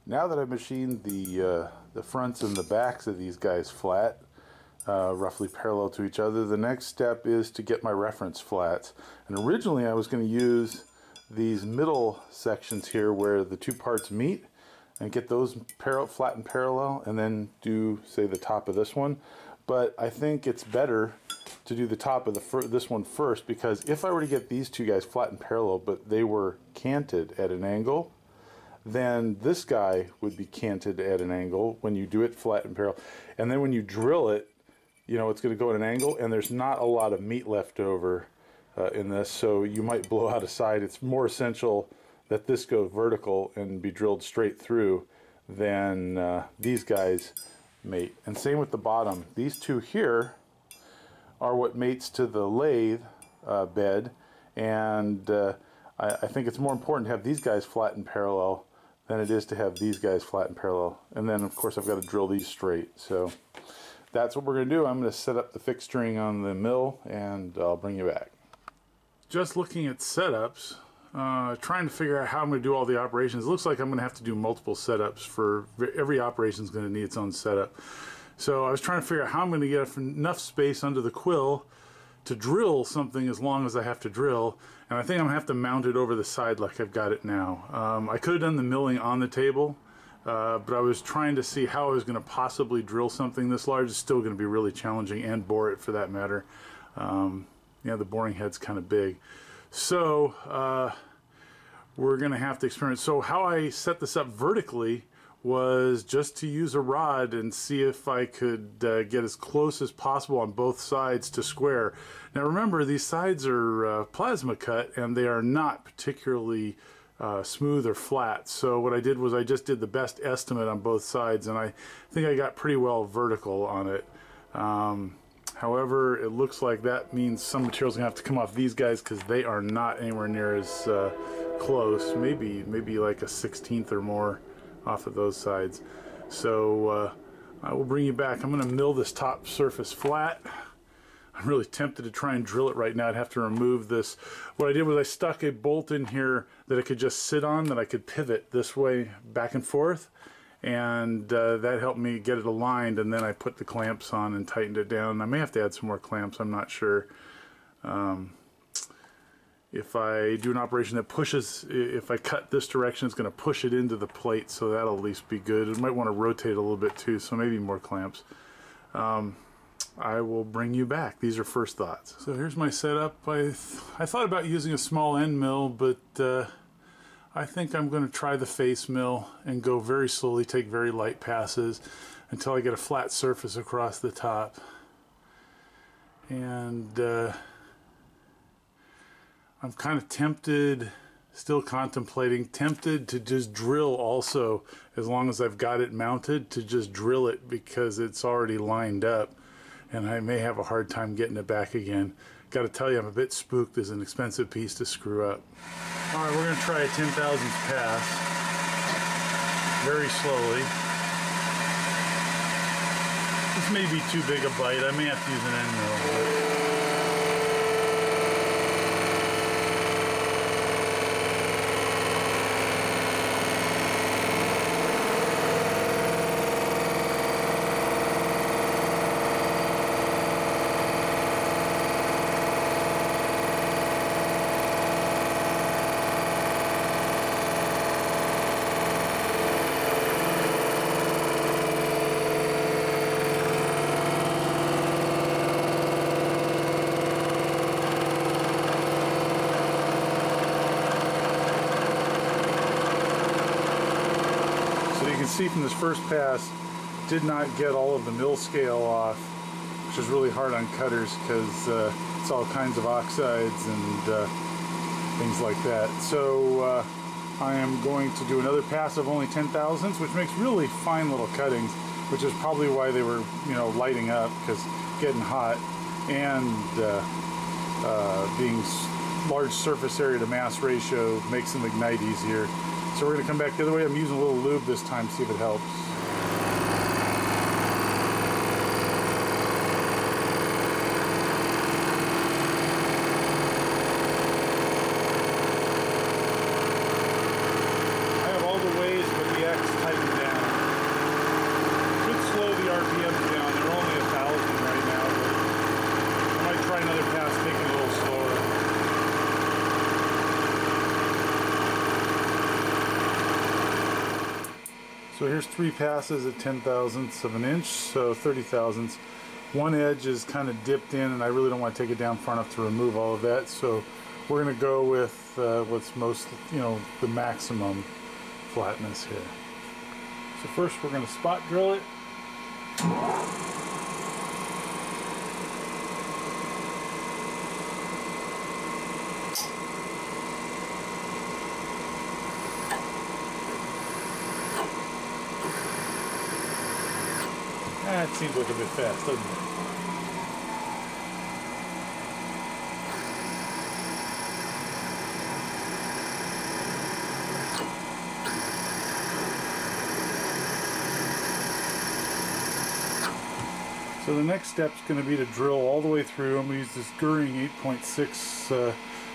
Now that I've machined the fronts and the backs of these guys flat, roughly parallel to each other, the next step is to get my reference flats. And originally I was going to use these middle sections here where the two parts meet and get those flat and parallel, and then do, say, the top of this one. But I think it's better to do the top of this one first, because if I were to get these two guys flat and parallel but they were canted at an angle, then this guy would be canted at an angle when you do it flat and parallel. And then when you drill it, you know, it's going to go at an angle, and there's not a lot of meat left over in this, so you might blow out a side. It's more essential that this go vertical and be drilled straight through than these guys mate. And same with the bottom. These two here are what mates to the lathe bed, and I think it's more important to have these guys flat and parallel than it is to have these guys flat and parallel. And then of course I've got to drill these straight. So that's what we're going to do. I'm going to set up the fixturing on the mill and I'll bring you back. Just looking at setups, trying to figure out how I'm going to do all the operations. It looks like I'm going to have to do multiple setups. For every operation is going to need its own setup. So I was trying to figure out how I'm going to get enough space under the quill to drill something as long as I have to drill. And I think I'm going to have to mount it over the side like I've got it now. I could have done the milling on the table, but I was trying to see how I was going to possibly drill something this large. It's still going to be really challenging, and bore it for that matter. Yeah, the boring head's kind of big. So we're going to have to experiment. So how I set this up vertically was just to use a rod and see if I could get as close as possible on both sides to square. Now remember, these sides are plasma cut, and they are not particularly smooth or flat. So what I did was I just did the best estimate on both sides, and I think I got pretty well vertical on it. However, it looks like that means some material's gonna have to come off these guys, because they are not anywhere near as close. Maybe like a 1/16 or more off of those sides. So I will bring you back. I'm going to mill this top surface flat. I'm really tempted to try and drill it right now. I'd have to remove this. What I did was I stuck a bolt in here that I could just sit on, that I could pivot this way back and forth, and that helped me get it aligned. And then I put the clamps on and tightened it down. I may have to add some more clamps, I'm not sure. If I do an operation that pushes, if I cut this direction, it's going to push it into the plate, so that'll at least be good. It might want to rotate a little bit too, so maybe more clamps. I will bring you back. These are first thoughts. So here's my setup. I thought about using a small end mill, but I think I'm going to try the face mill and go very slowly, take very light passes until I get a flat surface across the top. And I'm kind of tempted, still contemplating, tempted to just drill also, as long as I've got it mounted, to just drill it, because it's already lined up and I may have a hard time getting it back again. Got to tell you, I'm a bit spooked. It's an expensive piece to screw up. Alright, we're going to try a 10,000th pass, very slowly. This may be too big a bite. I may have to use an end mill. See from this first pass, did not get all of the mill scale off, which is really hard on cutters, because it's all kinds of oxides and things like that. So I am going to do another pass of only 10,000ths, which makes really fine little cuttings, which is probably why they were, you know, lighting up, because getting hot, and being large surface area to mass ratio makes them ignite easier. So we're going to come back the other way. I'm using a little lube this time to see if it helps. I have all the ways, but the X tightens So here's 3 passes at 10/1000ths of an inch, so 30/1000ths. One edge is kind of dipped in, and I really don't want to take it down far enough to remove all of that. So we're going to go with what's most, the maximum flatness here. So first we're going to spot drill it. That seems like a bit fast, doesn't it? So the next step is going to be to drill all the way through. I'm going to use this Goering 8.6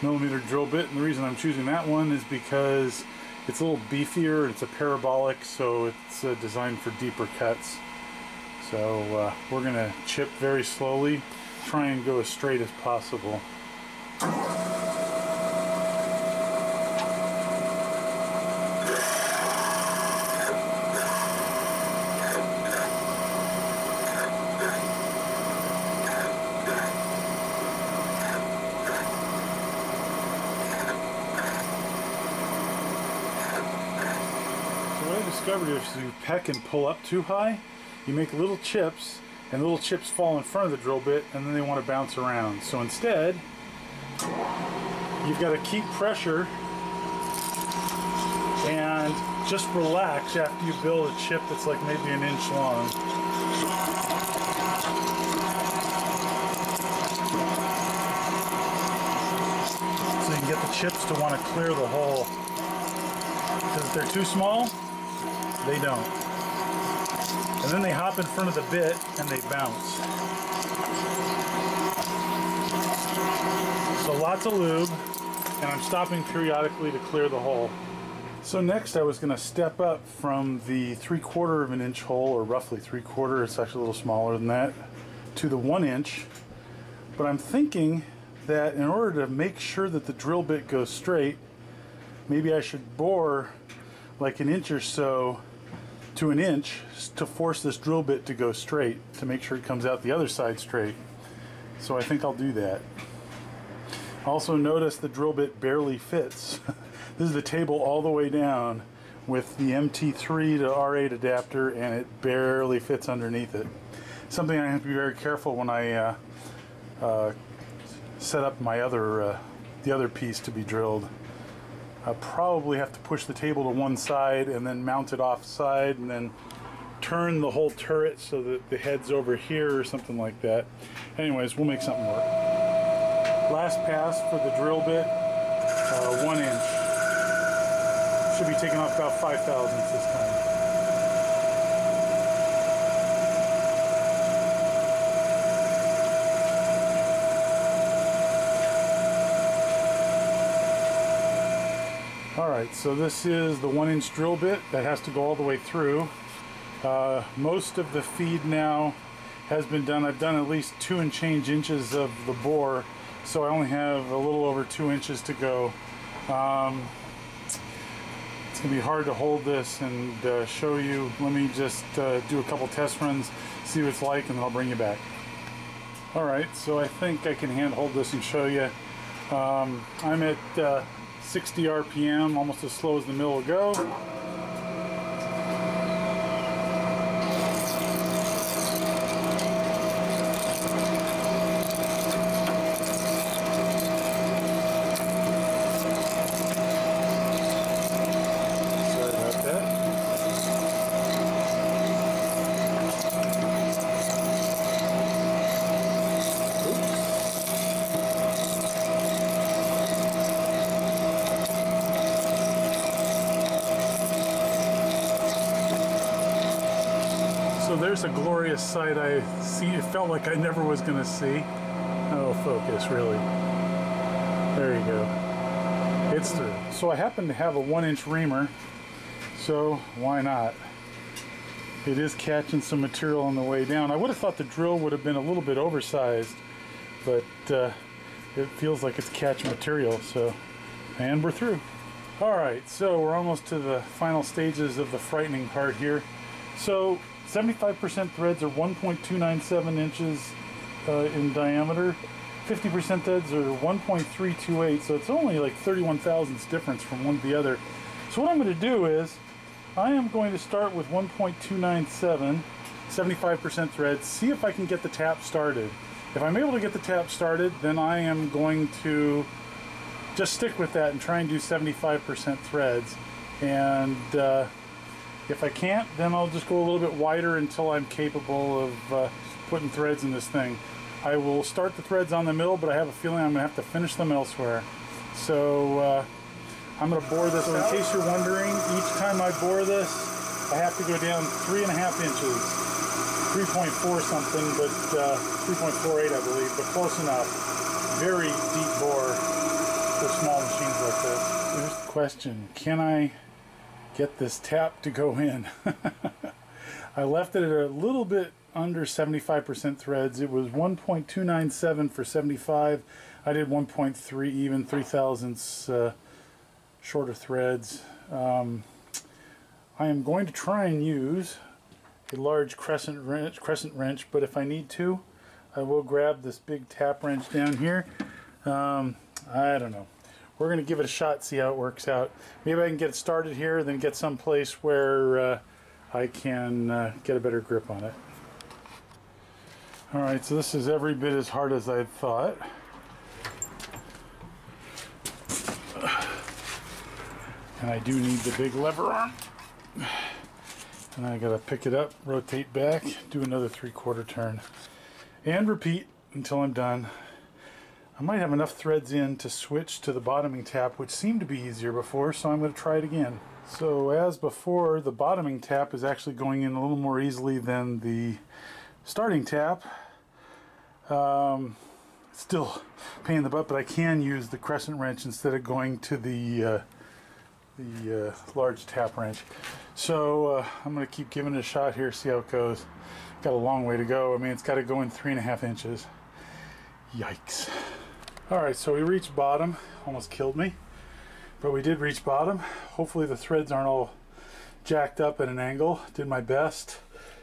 millimeter drill bit, and the reason I'm choosing that one is because it's a little beefier. It's a parabolic, so it's designed for deeper cuts. So we're going to chip very slowly, try and go as straight as possible. What I discovered is if you peck and pull up too high, you make little chips, and little chips fall in front of the drill bit, and then they want to bounce around. So instead, you've got to keep pressure and just relax after you build a chip that's like maybe an inch long. So you can get the chips to want to clear the hole. Because if they're too small, they don't. And then they hop in front of the bit and they bounce. So lots of lube, and I'm stopping periodically to clear the hole. So next I was going to step up from the 3/4 of an inch hole, or roughly 3/4, it's actually a little smaller than that, to the 1 inch. But I'm thinking that in order to make sure that the drill bit goes straight, maybe I should bore like an inch or so to an inch to force this drill bit to go straight, to make sure it comes out the other side straight. So I think I'll do that. Also notice the drill bit barely fits. This is the table all the way down with the MT3 to R8 adapter, and it barely fits underneath it. Something I have to be very careful when I set up my the other piece to be drilled. I'll probably have to push the table to one side and then mount it off side, and then turn the whole turret so that the head's over here or something like that. Anyways, we'll make something work. Last pass for the drill bit, 1 inch. Should be taking off about 5/1000ths this time. Alright, so this is the 1 inch drill bit that has to go all the way through. Most of the feed now has been done. I've done at least 2 and change inches of the bore, so I only have a little over 2 inches to go. It's going to be hard to hold this and show you. Let me just do a couple test runs, see what it's like, and then I'll bring you back. Alright, so I think I can hand hold this and show you. I'm at 60 RPM, almost as slow as the mill will go. Sorry about that. So there's a glorious sight I see. It felt like I never was going to see. Oh, focus, really. There you go. It's through. So I happen to have a 1 inch reamer, so why not? It is catching some material on the way down. I would have thought the drill would have been a little bit oversized, but it feels like it's catching material, so, and we're through. Alright, so we're almost to the final stages of the frightening part here. So 75% threads are 1.297 inches in diameter. 50% threads are 1.328, so it's only like 31 thousandths difference from one to the other. So what I'm going to do is, I am going to start with 1.297, 75% threads, see if I can get the tap started. If I'm able to get the tap started, then I am going to just stick with that and try and do 75% threads. And if I can't, then I'll just go a little bit wider until I'm capable of putting threads in this thing. I will start the threads on the mill, but I have a feeling I'm going to have to finish them elsewhere. So I'm going to bore this. So in case you're wondering, each time I bore this, I have to go down 3.5 inches. 3.4 something, but 3.48 I believe, but close enough. Very deep bore for small machines like this. Here's the question, can I get this tap to go in? I left it at a little bit under 75% threads. It was 1.297 for 75. I did 1.3 even, 3 thousandths shorter threads. I am going to try and use a large crescent wrench, but if I need to, I will grab this big tap wrench down here. I don't know. We're going to give it a shot, see how it works out. Maybe I can get it started here, then get someplace where I can get a better grip on it. Alright, so this is every bit as hard as I thought. And I do need the big lever arm. And I gotta pick it up, rotate back, do another 3/4 turn. And repeat until I'm done. I might have enough threads in to switch to the bottoming tap, which seemed to be easier before, so I'm going to try it again. So as before, the bottoming tap is actually going in a little more easily than the starting tap. Still pain in the butt, but I can use the crescent wrench instead of going to the large tap wrench. So I'm going to keep giving it a shot here, see how it goes. Got a long way to go. I mean, it's got to go in 3.5 inches. Yikes. Alright, so we reached bottom. Almost killed me. But we did reach bottom. Hopefully the threads aren't all jacked up at an angle. Did my best.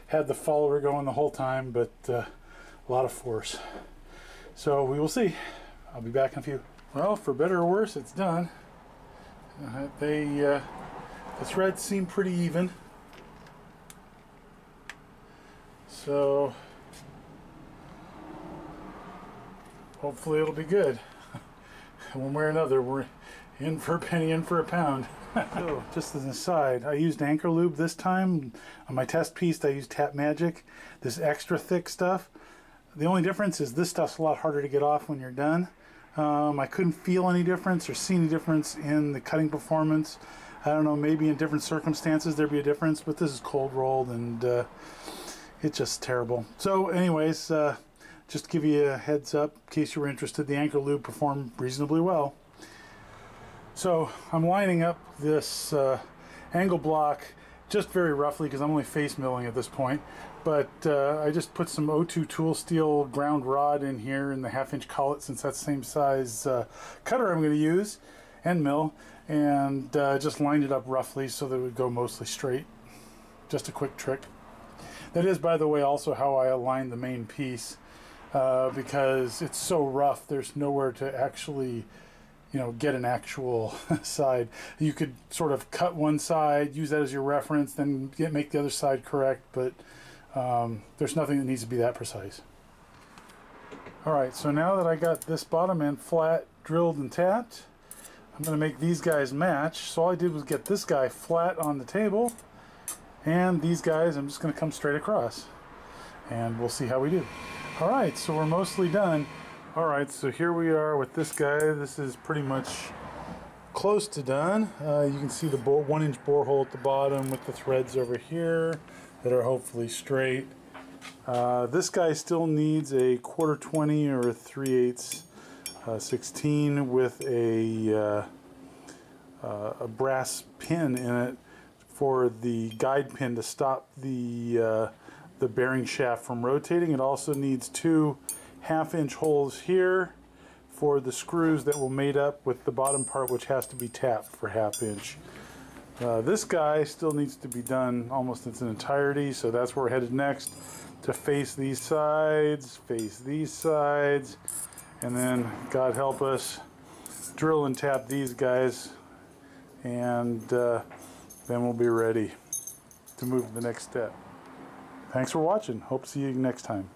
Had the follower going the whole time, but a lot of force. So we will see. I'll be back in a few. Well, for better or worse, it's done. The threads seem pretty even. So hopefully it'll be good. One way or another, we're in for a penny, in for a pound. So, just as an aside, I used ACRA lube this time. On my test piece, I used Tap Magic, this extra thick stuff. The only difference is this stuff's a lot harder to get off when you're done. I couldn't feel any difference or see any difference in the cutting performance. I don't know, maybe in different circumstances there'd be a difference, but this is cold rolled and it's just terrible. So anyways, just to give you a heads up, in case you were interested, the ACRA lube performed reasonably well. So I'm lining up this angle block just very roughly because I'm only face milling at this point. But I just put some O2 tool steel ground rod in here in the 1/2 inch collet, since that's the same size cutter I'm going to use and mill, and just lined it up roughly so that it would go mostly straight. Just a quick trick. That is, by the way, also how I align the main piece. Because it's so rough, there's nowhere to actually, you know, get an actual side. You could sort of cut one side, use that as your reference, then make the other side correct, but there's nothing that needs to be that precise. Alright, so now that I got this bottom end flat, drilled and tapped, I'm going to make these guys match. So all I did was get this guy flat on the table, and these guys I'm just going to come straight across, and we'll see how we do. Alright, so we're mostly done. Alright, so here we are with this guy. This is pretty much close to done. You can see the 1 inch bore hole at the bottom with the threads over here that are hopefully straight. This guy still needs a 1/4 20 or a 3/8 16 with a brass pin in it for the guide pin to stop the bearing shaft from rotating. It also needs 2 1/2 inch holes here for the screws that will mate up with the bottom part, which has to be tapped for 1/2 inch. This guy still needs to be done almost in its entirety, so that's where we're headed next, to face these sides, and then, God help us, drill and tap these guys, and then we'll be ready to move to the next step. Thanks for watching. Hope to see you next time.